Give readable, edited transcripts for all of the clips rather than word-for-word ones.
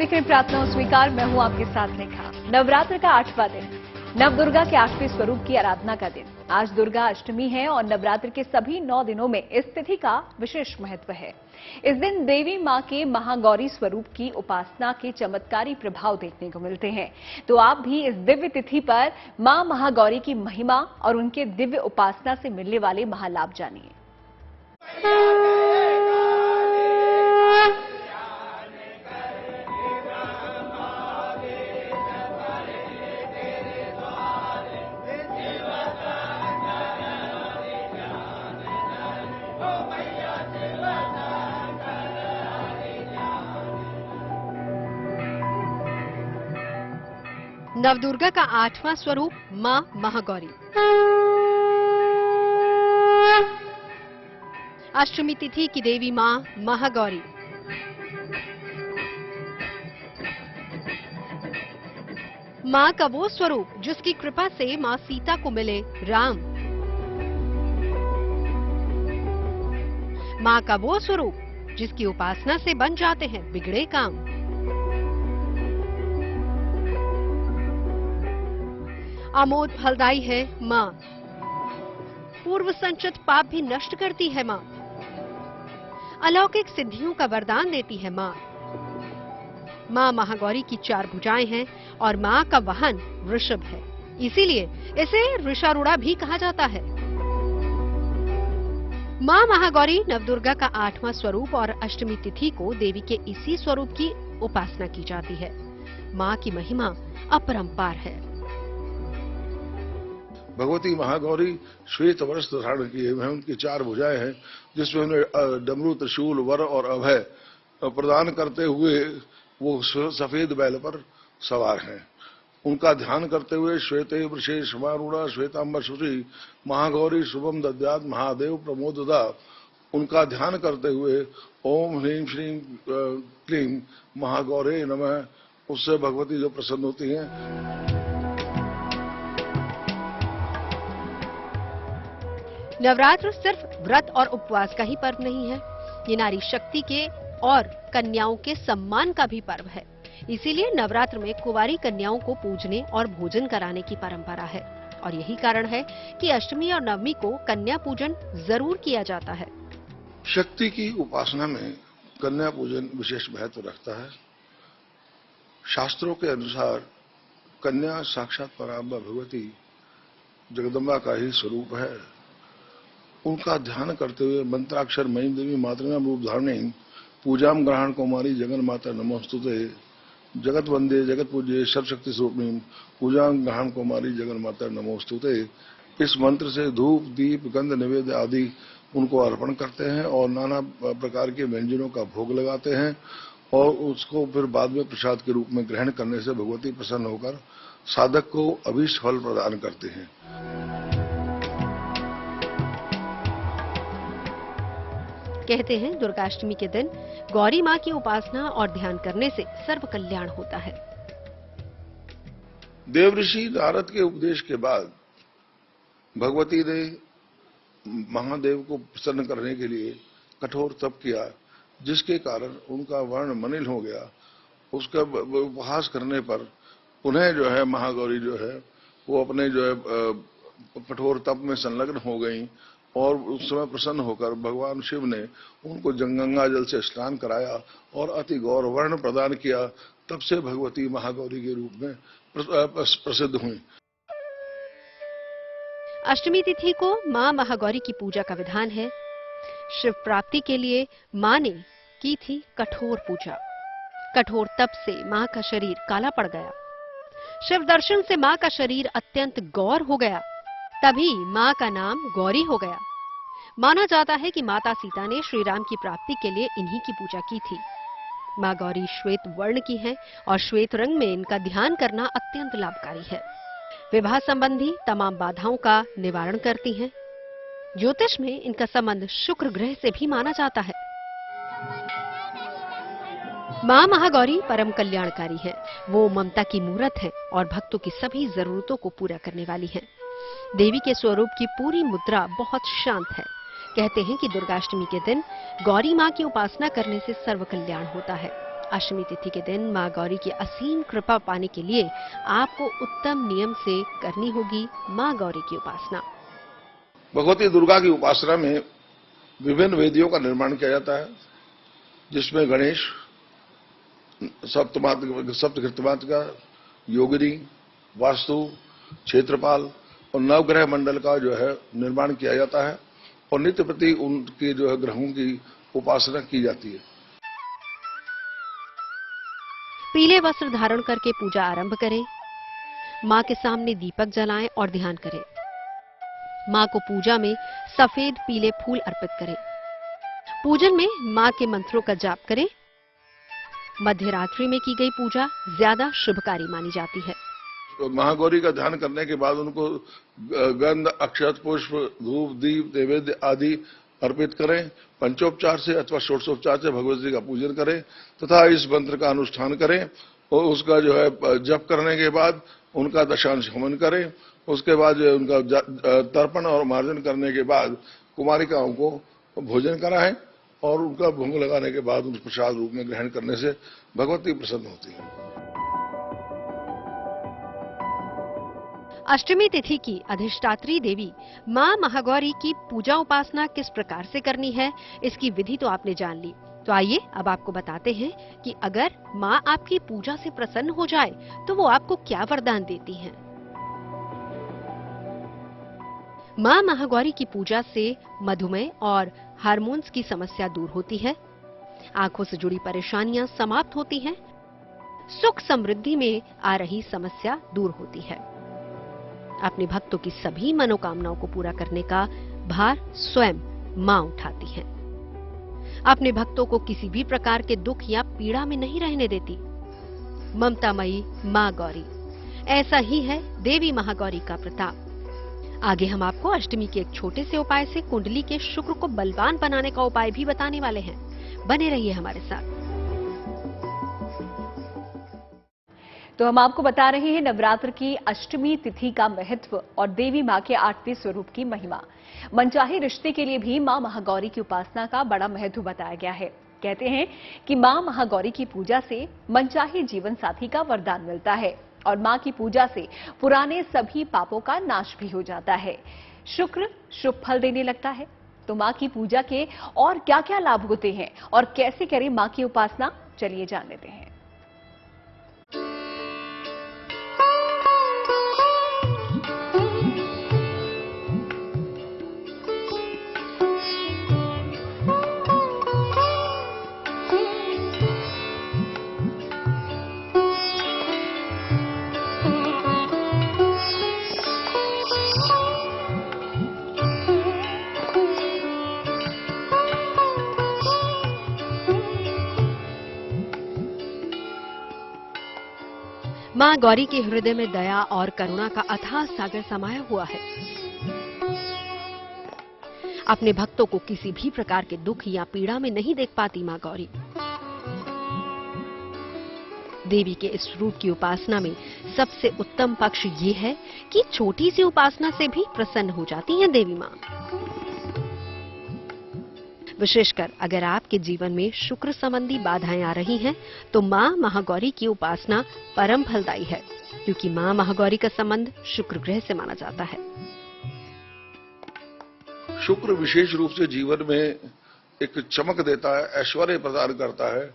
देख रहे हैं प्रार्थना स्वीकार। मैं हूं आपके साथ लेखा। नवरात्र का 8वां दिन, नव दुर्गा के 8वें स्वरूप की आराधना का दिन। आज दुर्गा अष्टमी है और नवरात्र के सभी 9 दिनों में इस तिथि का विशेष महत्व है। इस दिन देवी मां के महागौरी स्वरूप की उपासना के चमत्कारी प्रभाव देखने को मिलते हैं। तो आप भी इस दिव्य तिथि पर मां महागौरी की महिमा और उनके दिव्य उपासना से मिलने वाले महालाभ जानिए। नवदुर्गा का 8वां स्वरूप मां महागौरी। अष्टमी तिथि की देवी मां महागौरी। मां का वो स्वरूप जिसकी कृपा से मां सीता को मिले राम। मां का वो स्वरूप जिसकी उपासना से बन जाते हैं बिगड़े काम। अमोद फलदायी है मां। पूर्व संचित पाप भी नष्ट करती है मां। अलौकिक सिद्धियों का वरदान देती है मां। मां महागौरी की 4 भुजाएं हैं और मां का वाहन वृषभ है, इसीलिए इसे वृषारूढ़ा भी कहा जाता है। मां महागौरी नवदुर्गा का 8वां स्वरूप और अष्टमी तिथि को देवी के इसी स्वरूप की उपासना की जाती है। मां की महिमा अपरंपार है। भगवती महागौरी श्वेत वस्त्र धारण किए हुए हैं। उनकी 4 भुजाएं हैं जिसमें उन्हें डमरू, त्रिशूल, वर और अभय प्रदान करते हुए वो सफेद बैल पर सवार हैं। उनका ध्यान करते हुए श्वेते वृषे समारूढ़ा श्वेतांबर शुचि महागौरी शुभम दद्यात् महादेव प्रमोददा, उनका ध्यान करते हुए ओम ह्रीं श्रीं क्लीं महागौरे नमः, उससे भगवती जो प्रसन्न होती हैं। नवरात्र सिर्फ व्रत और उपवास का ही पर्व नहीं है, ये नारी शक्ति के और कन्याओं के सम्मान का भी पर्व है। इसीलिए नवरात्र में कुंवारी कन्याओं को पूजने और भोजन कराने की परंपरा है और यही कारण है कि अष्टमी और नवमी को कन्या पूजन जरूर किया जाता है। शक्ति की उपासना में कन्या पूजन विशेष महत्व रखता है। शास्त्रों के अनुसार कन्या साक्षात पराम्बा भगवती जगदम्बा का ही स्वरूप है। उनका ध्यान करते हुए मंत्राक्षर मयी देवी मातृनाम रूप धारणे पूजाम ग्रहण कुमारी जगन माता नमोस्तुते जगत वंदे जगत पूज्य सर्वशक्ति स्वरूपिणी पूजाम ग्रहण कुमारी जगन माता नमोस्तुते। इस मंत्र से धूप, दीप, गंध, निवेद्य आदि उनको अर्पण करते हैं और नाना प्रकार के व्यंजनों का भोग लगाते हैं और उसको फिर बाद में प्रसाद के रूप में ग्रहण करने से भगवती प्रसन्न होकर साधक को अभीष्ट फल प्रदान करते हैं। कहते हैं दुर्गाष्टमी के दिन गौरी मां की उपासना और ध्यान करने से सर्व कल्याण होता है। देवऋषि नारद के उपदेश के बाद भगवती ने महादेव को प्रसन्न करने के लिए कठोर तप किया, जिसके कारण उनका वर्ण मनिल हो गया। उसका उपहास करने पर उन्हें जो है महागौरी जो है वो अपने जो है कठोर तप में संलग्न हो गईं और उस समय प्रसन्न होकर भगवान शिव ने उनको गंगा जल से स्नान कराया और अति गौर वर्ण प्रदान किया। तब से भगवती महागौरी के रूप में प्रसिद्ध हुई। अष्टमी तिथि को मां महागौरी की पूजा का विधान है। शिव प्राप्ति के लिए मां ने की थी कठोर पूजा। कठोर तप से मां का शरीर काला पड़ गया। शिव दर्शन से मां का शरीर अत्यंत गौर हो गया। तभी मां का नाम गौरी हो गया। माना जाता है कि माता सीता ने श्री राम की प्राप्ति के लिए इन्हीं की पूजा की थी। मां गौरी श्वेत वर्ण की हैं और श्वेत रंग में इनका ध्यान करना अत्यंत लाभकारी है। विवाह संबंधी तमाम बाधाओं का निवारण करती हैं। ज्योतिष में इनका संबंध शुक्र ग्रह से भी माना जाता है। मां महागौरी परम कल्याणकारी है। वो ममता की मूरत है और भक्तों की सभी जरूरतों को पूरा करने वाली है। देवी के स्वरूप की पूरी मुद्रा बहुत शांत है। कहते हैं कि दुर्गाष्टमी के दिन गौरी मां की उपासना करने से सर्व कल्याण होता है अष्टमी तिथि के दिन मां गौरी की असीम कृपा पाने के लिए आपको उत्तम नियम से करनी होगी मां गौरी की उपासना। भगवती दुर्गा की उपासना में विभिन्न वेदियों का निर्माण किया जाता है, जिसमें गणेश, सप्तकृतमात्रिका, योगिनी, वास्तु, क्षेत्रपाल और नवग्रह मंडल का जो है निर्माण किया जाता है और नित्य प्रति उनके जो है ग्रहों की उपासना की जाती है। पीले वस्त्र धारण करके पूजा आरंभ करें। मां के सामने दीपक जलाएं और ध्यान करें। मां को पूजा में सफेद पीले फूल अर्पित करें। पूजन में मां के मंत्रों का जाप करें। मध्य रात्रि में की गई पूजा ज्यादा शुभकारी मानी जाती है। तो महागौरी का ध्यान करने के बाद उनको गंध, अक्षत, पुष्प, धूप, दीप, नैवेद्य आदि अर्पित करें। पंचोपचार से अथवा षोडशोपचार से भगवती का पूजन करें तथा इस मंत्र का अनुष्ठान करें और उसका जो है जप करने के बाद उनका दशांश हवन करें। उसके बाद जो है उनका तर्पण और मार्जन करने के बाद कुमारिकाओं को भोजन कराएं और उनका भोग लगाने के बाद उस प्रसाद रूप में ग्रहण करने से भगवती प्रसन्न होती है। अष्टमी तिथि की अधिष्ठात्री देवी मां महागौरी की पूजा उपासना किस प्रकार से करनी है, इसकी विधि तो आपने जान ली। तो आइए अब आपको बताते हैं कि अगर मां आपकी पूजा से प्रसन्न हो जाए तो वो आपको क्या वरदान देती हैं। मां महागौरी की पूजा से मधुमेह और हार्मोन्स की समस्या दूर होती है, आंखों से जुड़ी परेशानियां समाप्त होती हैं, सुख समृद्धि में आ रही समस्या दूर होती है। अपने भक्तों की सभी मनोकामनाओं को पूरा करने का भार स्वयं मां उठाती हैं। अपने भक्तों को किसी भी प्रकार के दुख या पीड़ा में नहीं रहने देती। ममतामयी मां गौरी, ऐसा ही है देवी महागौरी का प्रताप। आगे हम आपको अष्टमी के एक छोटे से उपाय से कुंडली के शुक्र को बलवान बनाने का उपाय भी बताने वाले हैं। बने रहिए हमारे साथ। तो हम आपको बता रहे हैं नवरात्र की अष्टमी तिथि का महत्व और देवी मां के 8वें स्वरूप की महिमा। मनचाहे रिश्ते के लिए भी मां महागौरी की उपासना का बड़ा महत्व बताया गया है। कहते हैं कि मां महागौरी की पूजा से मनचाहे जीवन साथी का वरदान मिलता है और मां की पूजा से पुराने सभी पापों का नाश भी हो जाता है। शुक्र शुभ फल देने लगता है। तो मां की पूजा के और क्या क्या लाभ होते हैं और कैसे करें मां की उपासना, चलिए जान लेते हैं। मां गौरी के हृदय में दया और करुणा का अथाह सागर समाया हुआ है। अपने भक्तों को किसी भी प्रकार के दुख या पीड़ा में नहीं देख पाती मां गौरी। देवी के इस रूप की उपासना में सबसे उत्तम पक्ष ये है कि छोटी सी उपासना से भी प्रसन्न हो जाती हैं देवी मां। विशेषकर अगर आपके जीवन में शुक्र संबंधी बाधाएं आ रही हैं, तो मां महागौरी की उपासना परम फलदायी है, क्योंकि मां महागौरी का संबंध शुक्र ग्रह से माना जाता है। शुक्र विशेष रूप से जीवन में एक चमक देता है, ऐश्वर्य प्रदान करता है।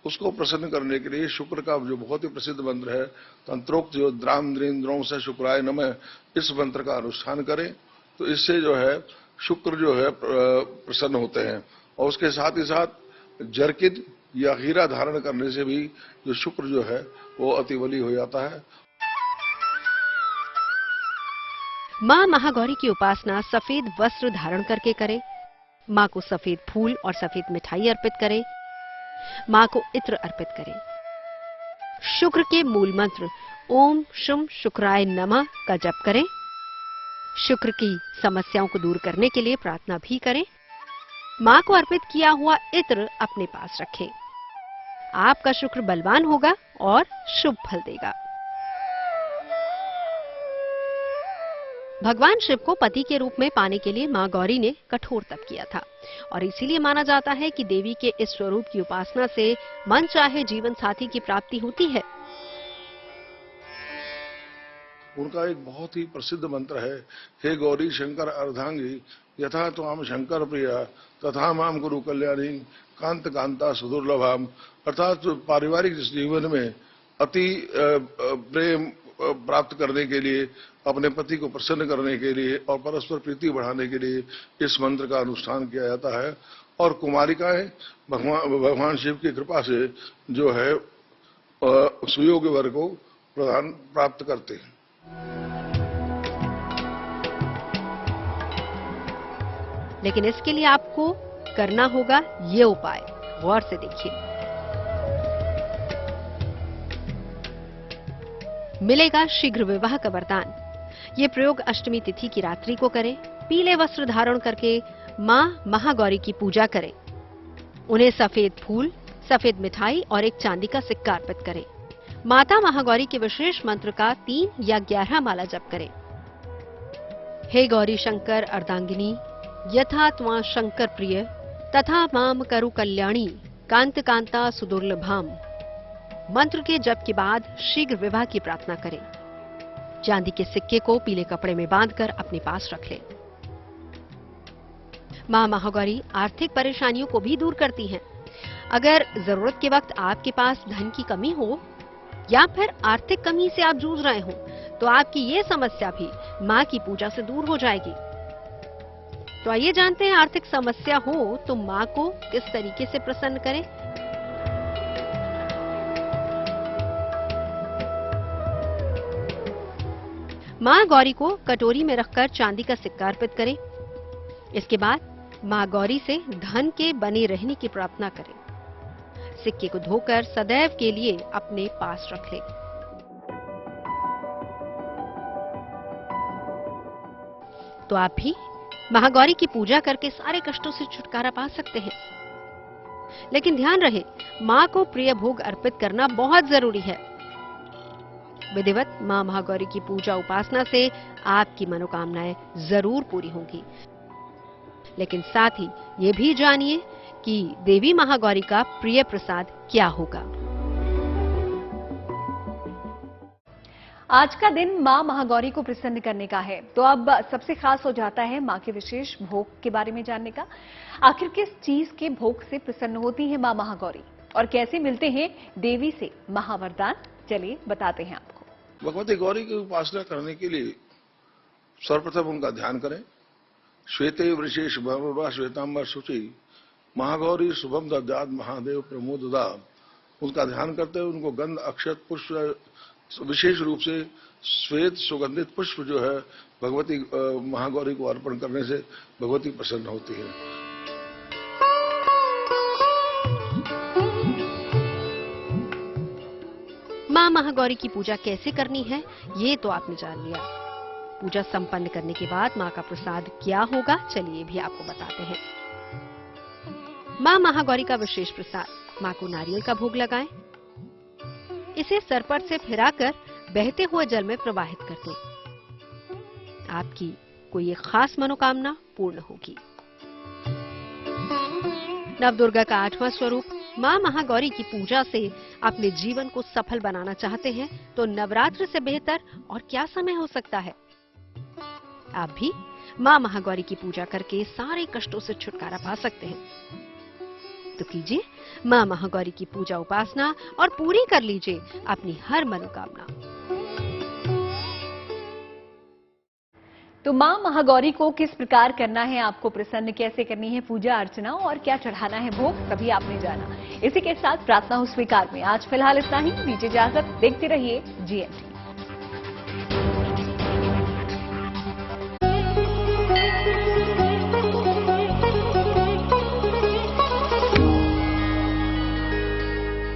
उसको प्रसन्न करने के लिए शुक्र का जो बहुत ही प्रसिद्ध मंत्र है, तंत्रोक्त जो द्रामद्रेन्द्रों से शुक्राय नमः, इस मंत्र का अनुष्ठान करें तो इससे जो है शुक्र जो है प्रसन्न होते हैं। और उसके साथ ही साथ जरकिद या हीरा धारण करने से भी जो शुक्र जो है वो अतिबली हो जाता है। मां महागौरी की उपासना सफेद वस्त्र धारण करके करें। मां को सफेद फूल और सफेद मिठाई अर्पित करें। मां को इत्र अर्पित करें। शुक्र के मूल मंत्र ओम शुम शुक्राय नमः का जप करें। शुक्र की समस्याओं को दूर करने के लिए प्रार्थना भी करें। मां को अर्पित किया हुआ इत्र अपने पास रखें। आपका शुक्र बलवान होगा और शुभ फल देगा। भगवान शिव को पति के रूप में पाने के लिए मां गौरी ने कठोर तप किया था और इसीलिए माना जाता है कि देवी के इस स्वरूप की उपासना से मन चाहे जीवन साथी की प्राप्ति होती है। उनका एक बहुत ही प्रसिद्ध मंत्र है, हे गौरी शंकर अर्धांगी यथा त्वाम शंकर प्रिया तथा माम गुरु कल्याणी कांत कांता सुदुर्लभाम। अर्थात पारिवारिक जीवन में अति प्रेम प्राप्त करने के लिए, अपने पति को प्रसन्न करने के लिए और परस्पर प्रीति बढ़ाने के लिए इस मंत्र का अनुष्ठान किया जाता है। और कुमारिकाएं भगवान शिव की कृपा से जो है सुयोग्य वर को प्रदान प्राप्त करते हैं। लेकिन इसके लिए आपको करना होगा ये उपाय, गौर से देखिए। मिलेगा शीघ्र विवाह का वरदान। ये प्रयोग अष्टमी तिथि की रात्रि को करें। पीले वस्त्र धारण करके मां महागौरी की पूजा करें। उन्हें सफेद फूल, सफेद मिठाई और एक चांदी का सिक्का अर्पित करें। माता महागौरी के विशेष मंत्र का 3 या 11 माला जप करें। हे गौरी शंकर अर्धांगिनी यथा त्वा शंकर प्रिय तथा माम करु कल्याणी कांत कांता सुदुर्लभाम। मंत्र के जप के बाद शीघ्र विवाह की प्रार्थना करें। चांदी के सिक्के को पीले कपड़े में बांधकर अपने पास रख लें। मां महागौरी आर्थिक परेशानियों को भी दूर करती हैं। अगर जरूरत के वक्त आपके पास धन की कमी हो या फिर आर्थिक कमी से आप जूझ रहे हो तो आपकी ये समस्या भी मां की पूजा से दूर हो जाएगी। तो आइए जानते हैं आर्थिक समस्या हो तो मां को किस तरीके से प्रसन्न करें। मां गौरी को कटोरी में रखकर चांदी का सिक्का अर्पित करें। इसके बाद मां गौरी से धन के बने रहने की प्रार्थना करें। सिक्के को धोकर सदैव के लिए अपने पास रख लें। तो आप भी महागौरी की पूजा करके सारे कष्टों से छुटकारा पा सकते हैं। लेकिन ध्यान रहे, मां को प्रिय भोग अर्पित करना बहुत जरूरी है। विधिवत मां महागौरी की पूजा उपासना से आपकी मनोकामनाएं जरूर पूरी होंगी। लेकिन साथ ही ये भी जानिए कि देवी महागौरी का प्रिय प्रसाद क्या होगा। आज का दिन मां महागौरी को प्रसन्न करने का है, तो अब सबसे खास हो जाता है मां के विशेष भोग के बारे में जानने का। आखिर किस चीज के भोग से प्रसन्न होती है मां महागौरी और कैसे मिलते हैं देवी से महावरदान, चलिए बताते हैं आपको। भगवती गौरी की उपासना करने के लिए सर्वप्रथम उनका ध्यान करें। श्वेते वृषेश श्वेतांबर शुचि महागौरी शुभम दद्यात् महादेव प्रमोददा। उनका ध्यान करते हुए उनको गंध अक्षत पुष्प, विशेष रूप से श्वेत सुगंधित पुष्प जो है भगवती महागौरी को अर्पण करने से भगवती प्रसन्न होती है। मां महागौरी की पूजा कैसे करनी है ये तो आपने जान लिया। पूजा संपन्न करने के बाद मां का प्रसाद क्या होगा, चलिए भी आपको बताते हैं। मां महागौरी का विशेष प्रसाद, मां को नारियल का भोग लगाएं। इसे सर पर से फिराकर बहते हुए जल में प्रवाहित कर दें। आपकी कोई एक खास मनोकामना पूर्ण होगी। नवदुर्गा का 8वां स्वरूप मां महागौरी की पूजा से अपने जीवन को सफल बनाना चाहते हैं तो नवरात्र से बेहतर और क्या समय हो सकता है। आप भी मां महागौरी की पूजा करके सारे कष्टों से छुटकारा पा सकते हैं। तो कीजिए मां महागौरी की पूजा उपासना और पूरी कर लीजिए अपनी हर मनोकामना। तो मां महागौरी को किस प्रकार करना है, आपको प्रसन्न कैसे करनी है पूजा अर्चना और क्या चढ़ाना है भोग, सभी आपने जाना। इसी के साथ प्रार्थना हो स्वीकार में आज फिलहाल इतना ही। दीजिए इजाजत, देखते रहिए GNT।